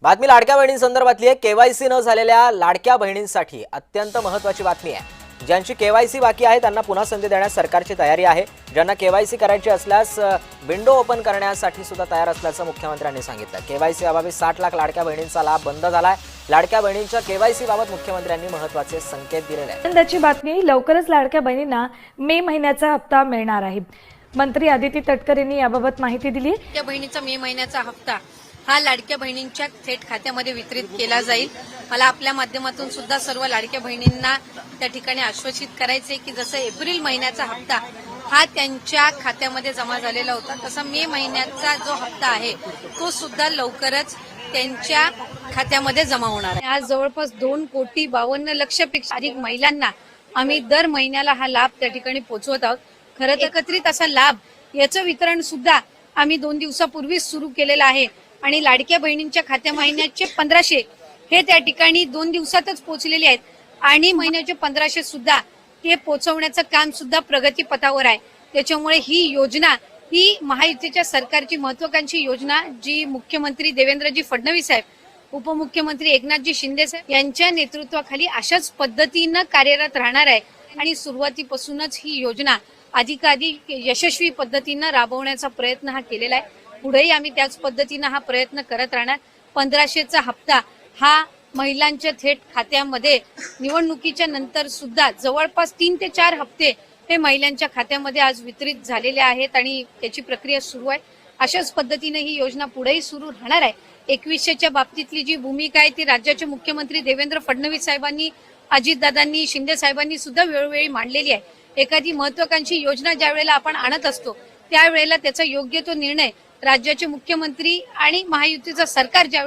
बातमी लाडक्या बहिणींसंदर्भातली आहे। केवायसी न झालेल्या लाडक्या बहिणींसाठी अत्यंत महत्त्वाची बातमी आहे। ज्यांची केवायसी बाकी आहे त्यांना पुन्हा संधी देण्यास सरकारची तयारी आहे। ज्यांना केवायसी करायची असल्यास विंडो ओपन करण्यासाठी सुद्धा तयार असल्याचं मुख्यमंत्र्यांनी सांगितलं। केवायसी अभावी 60 लाख लाडक्या बहिणींचा लाभ बंद झालाय। लाडक्या बहिणींच्या केवायसी बाबत मुख्यमंत्र्यांनी महत्त्वाचे संकेत दिलेले आहेत। आनंदाची बातमी, लवकरच लाडक्या बहिणींना मे महिन्याचा हप्ता मिळणार आहे। मंत्री आदिती तटकर यांनी याबाबत माहिती दिली। लाडक्या बहिणीचा मे महिन्याचा हप्ता हा लाडक्या बहिणींच्या थेट खात्यामध्ये वितरित केला जाईल। मला आपल्या माध्यमातून सुद्धा सर्व लाडक्या बहिणींना त्या ठिकाणी आश्वासित करायचे की जसं एप्रिल महिन्याचा हप्ता हा त्यांच्या खात्यामध्ये जमा झालेला होता, तसा मे महिन्याचा जो हप्ता आहे तो सुद्धा लवकरच त्यांच्या खात्यामध्ये जमा होणार आहे। आज जवळपास 2,52,00,000पेक्षा अधिक महिलांना आम्ही दर महिन्याला हा लाभ त्या ठिकाणी पोहोचवत आहोत। खरं एकत्रित असा लाभ याचं वितरण सुद्धा आम्ही 2 दिवसापूर्वीच सुरू केलेलं आहे आणि लाडक्या बहिणींच्या खात्या महिन्याचे 1500 हे त्या ठिकाणी 2 दिवसातच पोहोचलेले आहेत आणि महिन्याचे 1500 सुद्धा हे पोहोचवण्याचं काम सुद्धा प्रगतीपथावर आहे। त्याच्यामुळे ही योजना ही महायुतीच्या सरकारची महत्त्वाकांक्षी योजना जी मुख्यमंत्री देवेंद्रजी फडणवीस साहेब, उपमुख्यमंत्री एकनाथजी शिंदे साहेब यांच्या नेतृत्वाखाली अशाच पद्धतीनं कार्यरत राहणार आहे आणि सुरुवातीपासूनच ही योजना अधिकाधिक यशस्वी पद्धतीनं राबवण्याचा प्रयत्न हा केलेला आहे। पुढेही आम्ही त्याच पद्धतीनं हा प्रयत्न करत राहणार। 1500चा हप्ता हा महिलांच्या थेट खात्यामध्ये निवडणुकीच्या नंतर सुद्धा जवळपास 3 ते 4 हप्ते हे महिलांच्या खात्यामध्ये आज वितरित झालेले आहेत आणि त्याची प्रक्रिया सुरू आहे। अशाच पद्धतीने ही योजना पुढेही सुरू राहणार आहे। 2100च्या बाबतीतली जी भूमिका आहे ती राज्याचे मुख्यमंत्री देवेंद्र फडणवीस साहेबांनी, अजितदादांनी, शिंदे साहेबांनी सुद्धा वेळोवेळी मांडलेली आहे। एखादी महत्त्वाकांक्षी योजना ज्या वेळेला आपण आणत असतो त्यावेळेला त्याचा योग्य तो निर्णय राज्याचे मुख्यमंत्री आणि महायुतीचं सरकार ज्या